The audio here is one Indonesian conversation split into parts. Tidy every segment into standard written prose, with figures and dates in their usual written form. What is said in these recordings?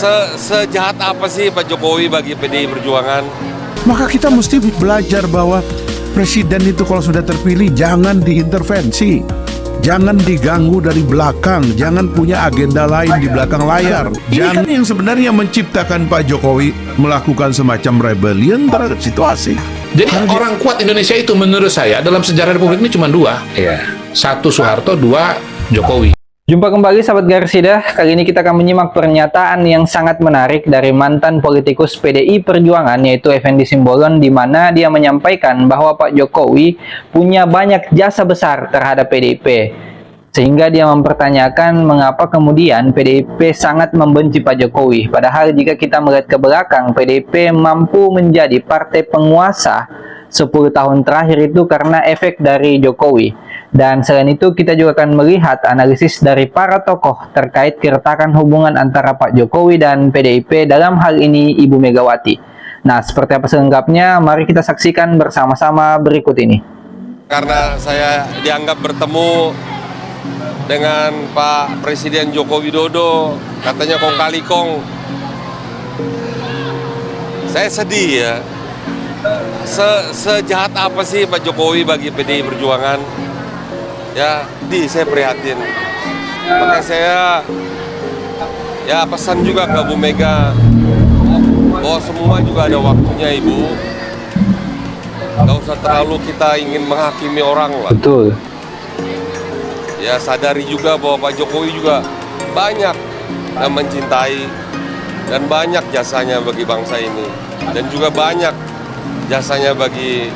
Sejahat apa sih Pak Jokowi bagi PDI Perjuangan? Maka kita mesti belajar bahwa presiden itu kalau sudah terpilih jangan diintervensi, jangan diganggu dari belakang, jangan punya agenda lain di belakang layar. Ini kan yang sebenarnya menciptakan Pak Jokowi melakukan semacam rebellion terhadap situasi. Jadi orang kuat Indonesia itu menurut saya dalam sejarah Republik ini cuma dua. Satu Soeharto, dua Jokowi. Jumpa kembali sahabat Garussida. Kali ini kita akan menyimak pernyataan yang sangat menarik dari mantan politikus PDI Perjuangan yaitu Effendy Simbolon, di mana dia menyampaikan bahwa Pak Jokowi punya banyak jasa besar terhadap PDIP. Sehingga dia mempertanyakan mengapa kemudian PDIP sangat membenci Pak Jokowi. Padahal jika kita melihat ke belakang, PDIP mampu menjadi partai penguasa 10 tahun terakhir itu karena efek dari Jokowi. Dan selain itu kita juga akan melihat analisis dari para tokoh terkait keretakan hubungan antara Pak Jokowi dan PDIP, dalam hal ini Ibu Megawati. Nah, seperti apa selengkapnya? Mari kita saksikan bersama-sama berikut ini. Karena saya dianggap bertemu dengan Pak Presiden Joko Widodo, katanya kong kali kong. Saya sedih ya. Sejahat apa sih Pak Jokowi bagi PDI Perjuangan? Ya, saya prihatin. Maka saya pesan juga ke Bu Mega bahwa semua juga ada waktunya, Ibu. Gak usah terlalu kita ingin menghakimi orang lah. Betul. Ya, sadari juga bahwa Pak Jokowi juga banyak yang mencintai dan banyak jasanya bagi bangsa ini, dan juga banyak jasanya bagi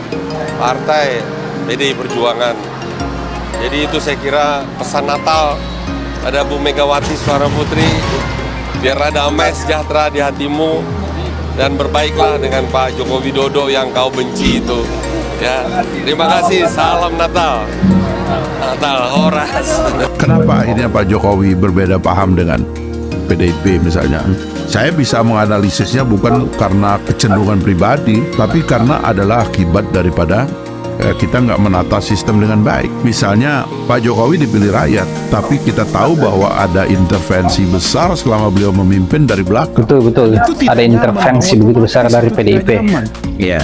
partai PDI Perjuangan. Jadi itu saya kira pesan Natal pada Bu Megawati Soekarno Putri, biarlah damai sejahtera di hatimu dan berbaiklah dengan Pak Joko Widodo yang kau benci itu. Ya, terima kasih. Salam Natal. Natal Horas. Kenapa akhirnya Pak Jokowi berbeda paham dengan PDIP misalnya? Saya bisa menganalisisnya bukan karena kecenderungan pribadi, tapi karena adalah akibat daripada kita nggak menata sistem dengan baik. Misalnya Pak Jokowi dipilih rakyat, tapi kita tahu bahwa ada intervensi besar selama beliau memimpin dari belakang. Betul. Ada intervensi begitu besar dari PDIP. Iya.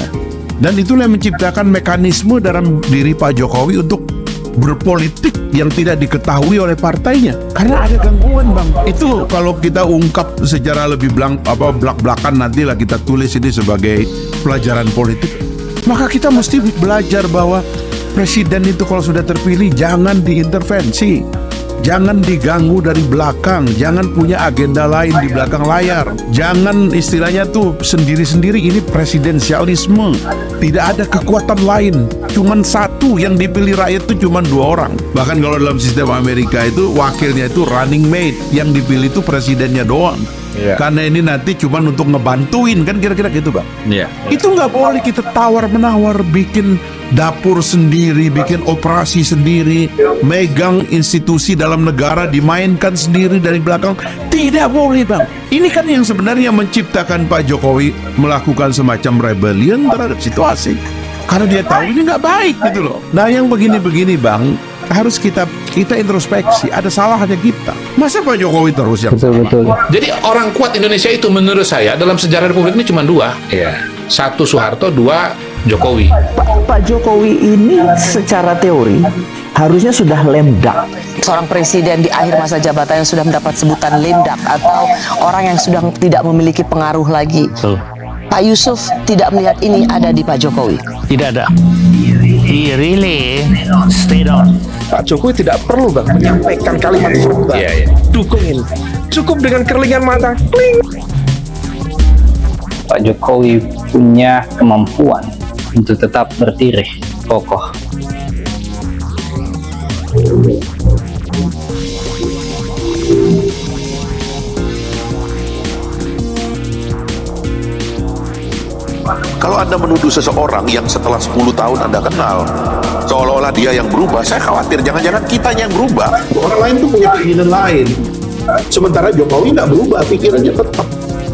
Dan itulah yang menciptakan mekanisme dalam diri Pak Jokowi untuk berpolitik yang tidak diketahui oleh partainya. Karena ada gangguan, Bang. Itu kalau kita ungkap secara lebih belak-belakan, nantilah kita tulis ini sebagai pelajaran politik. Maka kita mesti belajar bahwa presiden itu kalau sudah terpilih jangan diintervensi, jangan diganggu dari belakang, jangan punya agenda lain di belakang layar, jangan istilahnya tuh sendiri-sendiri. Ini presidensialisme, tidak ada kekuatan lain, cuman satu yang dipilih rakyat itu cuman 2 orang. Bahkan kalau dalam sistem Amerika itu wakilnya itu running mate, yang dipilih itu presidennya doang. Karena ini nanti cuma untuk ngebantuin, kan kira-kira gitu, Bang. Itu nggak boleh kita tawar-menawar, bikin dapur sendiri, bikin operasi sendiri, megang institusi dalam negara dimainkan sendiri dari belakang. Tidak boleh, Bang. Ini kan yang sebenarnya menciptakan Pak Jokowi melakukan semacam rebellion terhadap situasi. Karena dia tahu ini nggak baik gitu loh. Nah, yang begini-begini, Bang, harus kita introspeksi. Ada salahnya kita. Masa Pak Jokowi terus yang Betul. Jadi orang kuat Indonesia itu menurut saya dalam sejarah Republik ini cuma dua. Satu Soeharto, dua Jokowi. Pak Jokowi ini secara teori harusnya sudah lemdak. Seorang presiden di akhir masa jabatannya sudah mendapat sebutan lemdak atau orang yang sudah tidak memiliki pengaruh lagi. Pak Yusuf tidak melihat ini ada di Pak Jokowi. Tidak ada. He really stayed on. Pak Jokowi tidak perlu, Bang, menyampaikan kalimat verbal dukungin. Cukup dengan kerlingan mata. Kling. Pak Jokowi punya kemampuan untuk tetap berdiri kokoh. Kalau Anda menuduh seseorang yang setelah 10 tahun Anda kenal, seolah-olah dia yang berubah, saya khawatir jangan-jangan kita yang berubah. orang lain tuh punya keinginan lain. Sementara Jokowi nggak berubah, pikirannya tetap.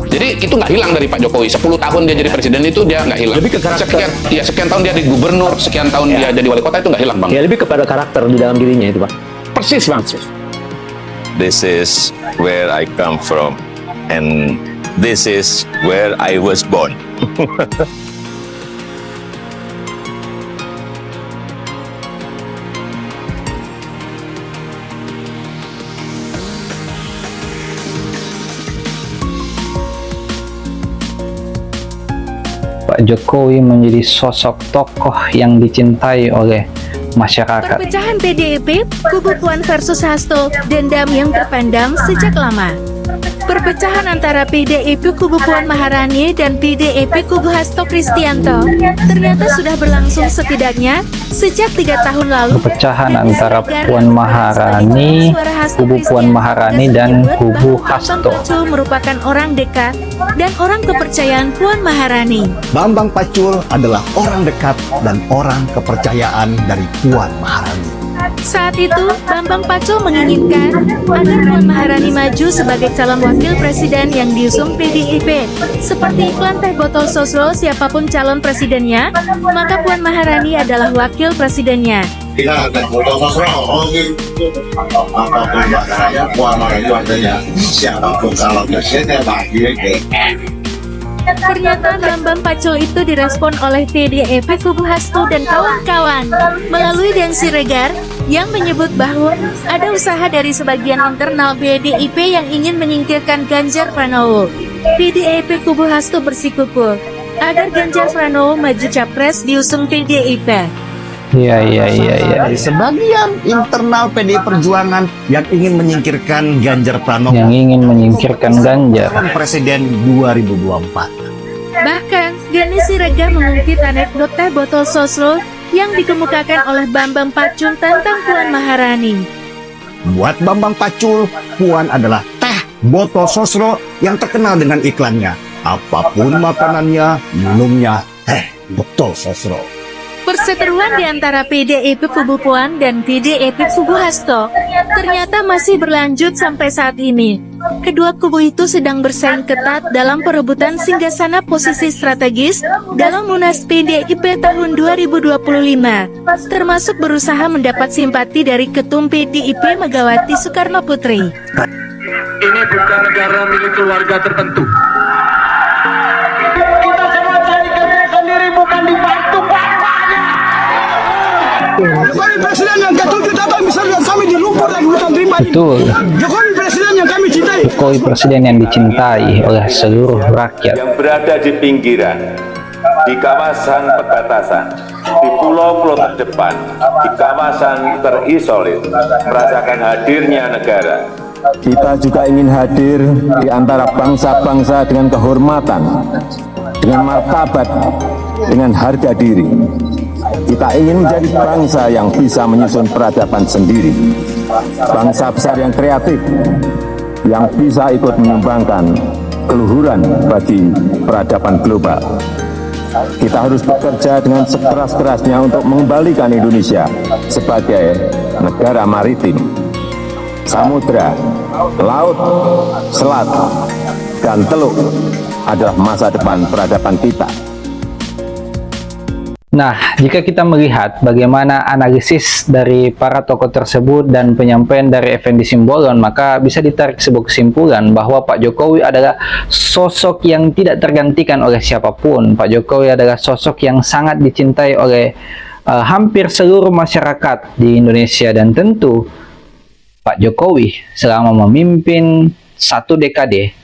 Jadi itu nggak hilang dari Pak Jokowi. 10 tahun dia jadi presiden itu dia nggak hilang. Lebih ke karakter. Sekian tahun dia di gubernur, sekian tahun dia jadi wali kota, itu nggak hilang, Bang. Ya, lebih kepada karakter di dalam dirinya itu, Pak. Persis, Bang. This is where I come from. and this is where I was born. Pak Jokowi menjadi sosok tokoh yang dicintai oleh masyarakat. Perpecahan PDIP, kubu Puan versus Hasto, dendam yang terpendam sejak lama. Perpecahan antara PDIP kubu Puan Maharani dan PDIP kubu Hasto Kristianto ternyata sudah berlangsung setidaknya sejak 3 tahun lalu. Perpecahan antara Puan Maharani, kubu Puan Maharani dan kubu Hasto. Bambang Pacul merupakan orang dekat dan orang kepercayaan Puan Maharani. Bambang Pacul adalah orang dekat dan orang kepercayaan dari Puan Maharani. Saat itu, Bambang Pacul menginginkan agar Puan Maharani maju sebagai calon wakil presiden yang diusung PDIP. Seperti iklan teh botol sosro, siapapun calon presidennya, maka Puan Maharani adalah wakil presidennya. Tidak ada botol sosro, apapun bahasanya Puan Maharani wakilnya, siapapun calon presidennya bagi Pernyataan Bambang Pacul itu direspon oleh PDIP kubu Hasto dan kawan-kawan melalui Densi Regar yang menyebut bahwa ada usaha dari sebagian internal PDIP yang ingin menyingkirkan Ganjar Pranowo. PDIP kubu Hasto bersikukuh agar Ganjar Pranowo maju capres diusung PDIP. Dari sebagian internal PDI Perjuangan yang ingin menyingkirkan Ganjar Pranowo, Presiden 2024. Bahkan, Densi Regar mengungkit anekdot teh botol sosro yang dikemukakan oleh Bambang Pacul tentang Puan Maharani. Buat Bambang Pacul, Puan adalah teh botol sosro yang terkenal dengan iklannya. Apapun makanannya, minumnya teh botol sosro. Perseteruan di antara PDIP kubu Puan dan PDIP kubu Hasto ternyata masih berlanjut sampai saat ini. Kedua kubu itu sedang bersaing ketat dalam perebutan singgasana posisi strategis dalam Munas PDIP tahun 2025, termasuk berusaha mendapat simpati dari Ketum PDIP Megawati Soekarno Putri. Ini bukan negara milik keluarga tertentu. Kita semua cari kerja sendiri, bukan dibantu bapaknya. Jokowi presiden yang ketujuh datang misalnya kami di lumpur dan hutan rimba. Betul. Jokowi presiden yang kami cintai. Jokowi presiden yang dicintai oleh seluruh rakyat. Yang berada di pinggiran, di kawasan perbatasan, di pulau-pulau terdepan, di kawasan terisolir, merasakan hadirnya negara. Kita juga ingin hadir di antara bangsa-bangsa dengan kehormatan, dengan martabat, dengan harga diri. Kita ingin menjadi bangsa yang bisa menyusun peradaban sendiri, bangsa besar yang kreatif, yang bisa ikut menyumbangkan keluhuran bagi peradaban global. Kita harus bekerja dengan sekeras-kerasnya untuk mengembalikan Indonesia sebagai negara maritim. Samudra, laut, selat, dan teluk adalah masa depan peradaban kita. Nah, jika kita melihat bagaimana analisis dari para tokoh tersebut dan penyampaian dari Effendi Simbolon, maka bisa ditarik sebuah kesimpulan bahwa Pak Jokowi adalah sosok yang tidak tergantikan oleh siapapun. Pak Jokowi adalah sosok yang sangat dicintai oleh hampir seluruh masyarakat di Indonesia, dan tentu Pak Jokowi selama memimpin 1 dekade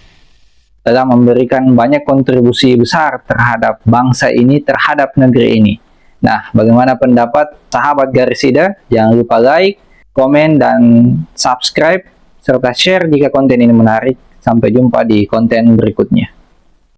telah memberikan banyak kontribusi besar terhadap bangsa ini, terhadap negeri ini. Nah, bagaimana pendapat sahabat Garisida? Jangan lupa like, komen, dan subscribe, serta share jika konten ini menarik. Sampai jumpa di konten berikutnya.